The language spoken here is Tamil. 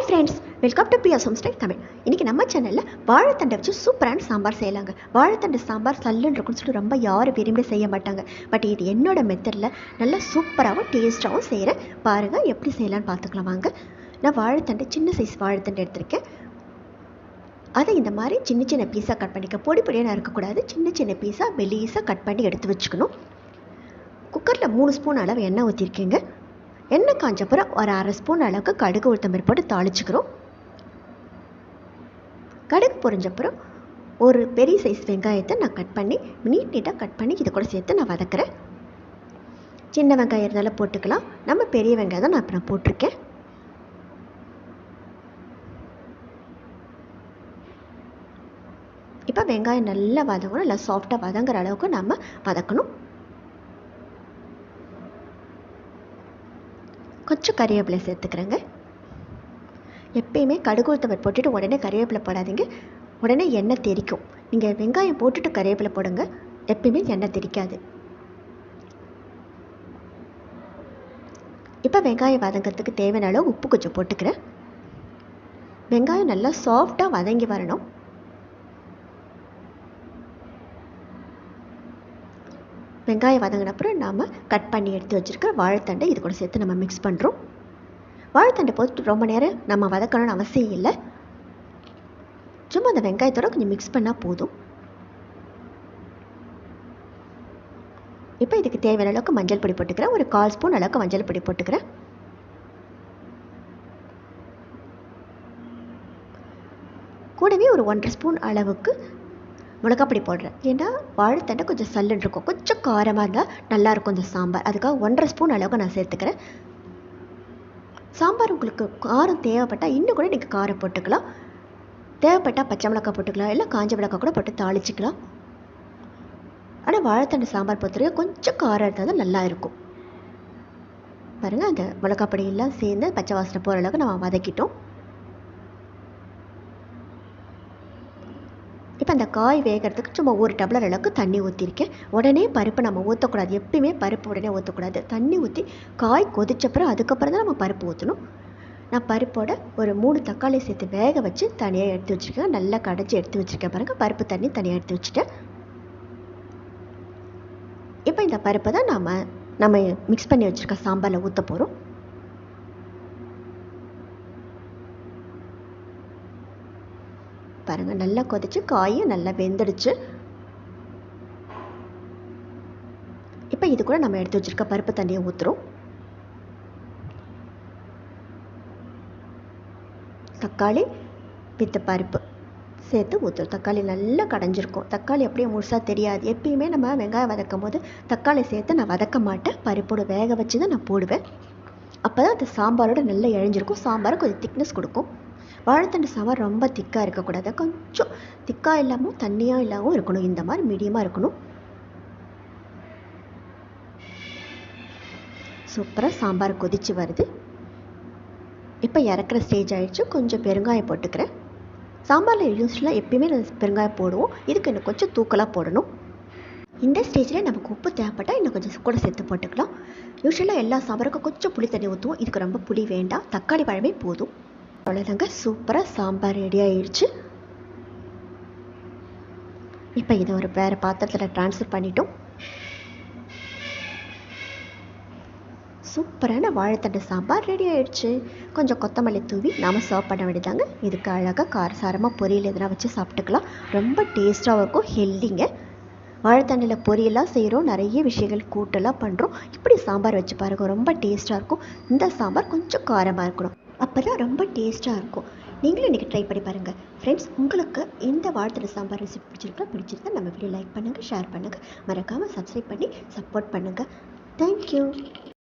Friends, welcome to Priya homestyle Tamil. இன்றைக்கி நம்ம சேனலில் வாழைத்தண்டை வச்சு சூப்பரான சாம்பார் செய்யலாங்க. வாழைத்தண்டு சாம்பார் சல்லுன்னு இருக்குன்னு சொல்லிட்டு ரொம்ப யாரும் விரும்பி செய்ய மாட்டாங்க. பட் இது என்னோட மெத்தடில் நல்லா சூப்பராகவும் டேஸ்ட்டாகவும் செய்கிறேன். பாருங்கள் எப்படி செய்யலான்னு பார்த்துக்கலாம் வாங்க. நான் வாழைத்தண்டு சின்ன சைஸ் வாழைத்தண்டு எடுத்திருக்கேன். அதை இந்த மாதிரி சின்ன சின்ன பீஸாக கட் பண்ணிக்க. பொடி பொடியாக இருக்கக்கூடாது, சின்ன சின்ன பீஸாக மெலிசாக கட் பண்ணி எடுத்து வச்சுக்கணும். குக்கரில் 3 ஸ்பூன் அளவு எண்ணெய் ஊற்றிருக்கேங்க. எண்ணெய் காஞ்சப்புறம் ஒரு அரை ஸ்பூன் அளவுக்கு கடுகு உளுத்தம்பருப்பு போட்டு தாளிச்சுக்கிறோம். கடுகு பொரிஞ்சப்புறம் ஒரு பெரிய சைஸ் வெங்காயத்தை நான் கட் பண்ணி நீட்டாக கட் பண்ணி இதை கூட சேர்த்து நான் வதக்குறேன். சின்ன வெங்காயம் இருந்தாலும் போட்டுக்கலாம், நம்ம பெரிய வெங்காயம் தான் நான் இப்போ போட்டிருக்கேன். இப்போ வெங்காயம் நல்லா வதங்கணும், நல்லா சாஃப்டாக வதங்குற அளவுக்கு நம்ம வதக்கணும். கொஞ்சம் கறிவேப்பிலை சேர்த்துக்கிறேங்க. எப்பயுமே கடுகு உளுத்தம்பருப்பு போட்டுட்டு உடனே கறிவேப்பிலை போடாதீங்க, உடனே எண்ணெய் தெறிக்கும். நீங்கள் வெங்காயம் போட்டுட்டு கறிவேப்பிலை போடுங்க, எப்பயுமே எண்ணெய் தெறிக்காது. இப்போ வெங்காயம் வதங்கிறதுக்கு தேவையான அளவு உப்பு கொஞ்சம் போட்டுக்கிறேன். வெங்காயம் நல்லா சாஃப்டாக வதங்கி வரணும். வெங்காயம் வதங்கினப்புறம் நாம் கட் பண்ணி எடுத்து வச்சுருக்க வாழைத்தண்டை இது கூட சேர்த்து நம்ம மிக்ஸ் பண்ணுறோம். வாழைத்தண்டை போட்டு ரொம்ப நேரம் நம்ம வதக்கணும்னு அவசியம் இல்லை, சும்மா அந்த வெங்காயத்தோட கொஞ்சம் மிக்ஸ் பண்ணால் போதும். இப்போ இதுக்கு தேவையான அளவுக்கு மஞ்சள் பொடி போட்டுக்கிறேன். ஒரு 1/4 ஸ்பூன் அளவுக்கு மஞ்சள் பொடி போட்டுக்கிறேன். கூடவே ஒரு 1/2 ஸ்பூன் அளவுக்கு மிளகாப்பொடி போடுறேன். ஏன்னா வாழைத்தண்டை கொஞ்சம் சல்லுன்னு இருக்கும், கொஞ்சம் காரமாக இருந்தால் நல்லாயிருக்கும் இந்த சாம்பார். அதுக்காக 1/2 ஸ்பூன் அளவுக்கு நான் சேர்த்துக்கிறேன். சாம்பார் உங்களுக்கு காரம் தேவைப்பட்டால் இன்னும் கூட நீங்கள் காரம் போட்டுக்கலாம், தேவைப்பட்டால் பச்சை மிளகாய் போட்டுக்கலாம், இல்லை காஞ்ச மிளகாய் கூட போட்டு தாளிச்சிக்கலாம். ஆனால் வாழைத்தண்டு சாம்பார் பொறுத்தவரைக்கும் கொஞ்சம் காரம் இருந்தால் தான் நல்லா இருக்கும். பாருங்கள், அந்த மிளகாப்பொடி எல்லாம் சேர்ந்து பச்சை வாசனை போகிற அளவுக்கு நம்ம வதக்கிட்டோம். இப்போ அந்த காய் வேகிறதுக்கு சும்மா 1 டம்ளர் அளவுக்கு தண்ணி ஊற்றிருக்கேன். உடனே பருப்பு நம்ம ஊற்றக்கூடாது, எப்பயுமே பருப்பு உடனே ஊற்றக்கூடாது. தண்ணி ஊற்றி காய் கொதிச்சப்புறம் அதுக்கப்புறம் தான் நம்ம பருப்பு ஊற்றணும். நான் பருப்போட ஒரு 3 தக்காளி சேர்த்து வேக வச்சு தனியாக எடுத்து வச்சுருக்கேன். நல்லா கடைச்சி எடுத்து வச்சுருக்கேன். பாருங்கள், பருப்பு தண்ணி தனியாக எடுத்து வச்சுட்டேன். இப்போ இந்த பருப்பை தான் நம்ம மிக்ஸ் பண்ணி வச்சுருக்க சாம்பாரில் ஊற்ற போகிறோம். பாருங்கள், நல்லா கொதிச்சு காயும் நல்லா வெந்துடுச்சு. இப்போ இது கூட நம்ம எடுத்து வச்சிருக்க பருப்பு தண்ணியை ஊற்றுறோம். தக்காளி வித்து பருப்பு சேர்த்து ஊற்றுறோம். தக்காளி நல்லா கடைஞ்சிருக்கும். தக்காளி அப்படியே முழுசாக தெரியாது. எப்பயுமே நம்ம வெங்காயம் வதக்கும் போது தக்காளி சேர்த்து நான் வதக்க மாட்டேன், பருப்போட வேக வச்சு தான் நான் போடுவேன். அப்போ தான் அந்த சாம்பாரோட நல்லா இழைஞ்சிருக்கும், சாம்பார் கொஞ்சம் திக்னஸ் கொடுக்கும். வாழைத்தண்டு சாம்பார் ரொம்ப திக்காக இருக்கக்கூடாது, கொஞ்சம் திக்காக இல்லாமல் தண்ணியாக இல்லாமல் இருக்கணும். இந்த மாதிரி மீடியமாக இருக்கணும். சூப்பராக சாம்பார் கொதிச்சு வருது. இப்போ இறக்குற ஸ்டேஜ் ஆகிடுச்சு. கொஞ்சம் பெருங்காயம் போட்டுக்கிறேன். சாம்பாரில் யூஸ்வலாக எப்பயுமே பெருங்காயம் போடுவோம், இதுக்கு இன்னும் கொஞ்சம் தூக்கலாக போடணும். இந்த ஸ்டேஜில் நமக்கு உப்பு தேவைப்பட்டால் இன்னும் கொஞ்சம் கூட சேர்த்து போட்டுக்கலாம். யூஸ்வலாக எல்லா சாம்பாருக்கும் கொஞ்சம் புளி தண்ணி ஊற்றுவோம், இதுக்கு ரொம்ப புளி வேண்டாம், தக்காளி பழமே போதும். அவ்வளோதாங்க, சூப்பராக சாம்பார் ரெடி ஆகிடுச்சு. இப்போ இதை ஒரு வேறு பாத்திரத்தில் ட்ரான்ஸ்ஃபர் பண்ணிட்டோம். சூப்பரான வாழைத்தண்டு சாம்பார் ரெடி ஆகிடுச்சு. கொஞ்சம் கொத்தமல்லி தூவி நாம் சர்வ் பண்ண வேண்டியதாங்க. இதுக்கு அழகாக காரசாரமாக பொரியல் எதனா வச்சு சாப்பிட்டுக்கலாம். ரொம்ப டேஸ்ட்டாகவும் இருக்கும், ஹெல்திங்க. வாழைத்தண்டில் பொரியலாக செய்கிறோம், நிறைய விஷயங்கள் கூட்டெல்லாம் பண்ணுறோம். இப்படி சாம்பார் வச்சு பாருங்கள், ரொம்ப டேஸ்ட்டாக இருக்கும். இந்த சாம்பார் கொஞ்சம் காரமாக இருக்கணும், அப்போ தான் ரொம்ப டேஸ்ட்டாக இருக்கும். நீங்களும் இன்றைக்கி ட்ரை பண்ணி பாருங்கள். ஃப்ரெண்ட்ஸ், உங்களுக்கு இந்த வாழைத்தண்டு சாம்பார் ரெசிபி பிடிச்சிருந்தா நம்ம வீடியோ லைக் பண்ணுங்கள், ஷேர் பண்ணுங்கள், மறக்காமல் சப்ஸ்கிரைப் பண்ணி சப்போர்ட் பண்ணுங்கள். தேங்க்யூ.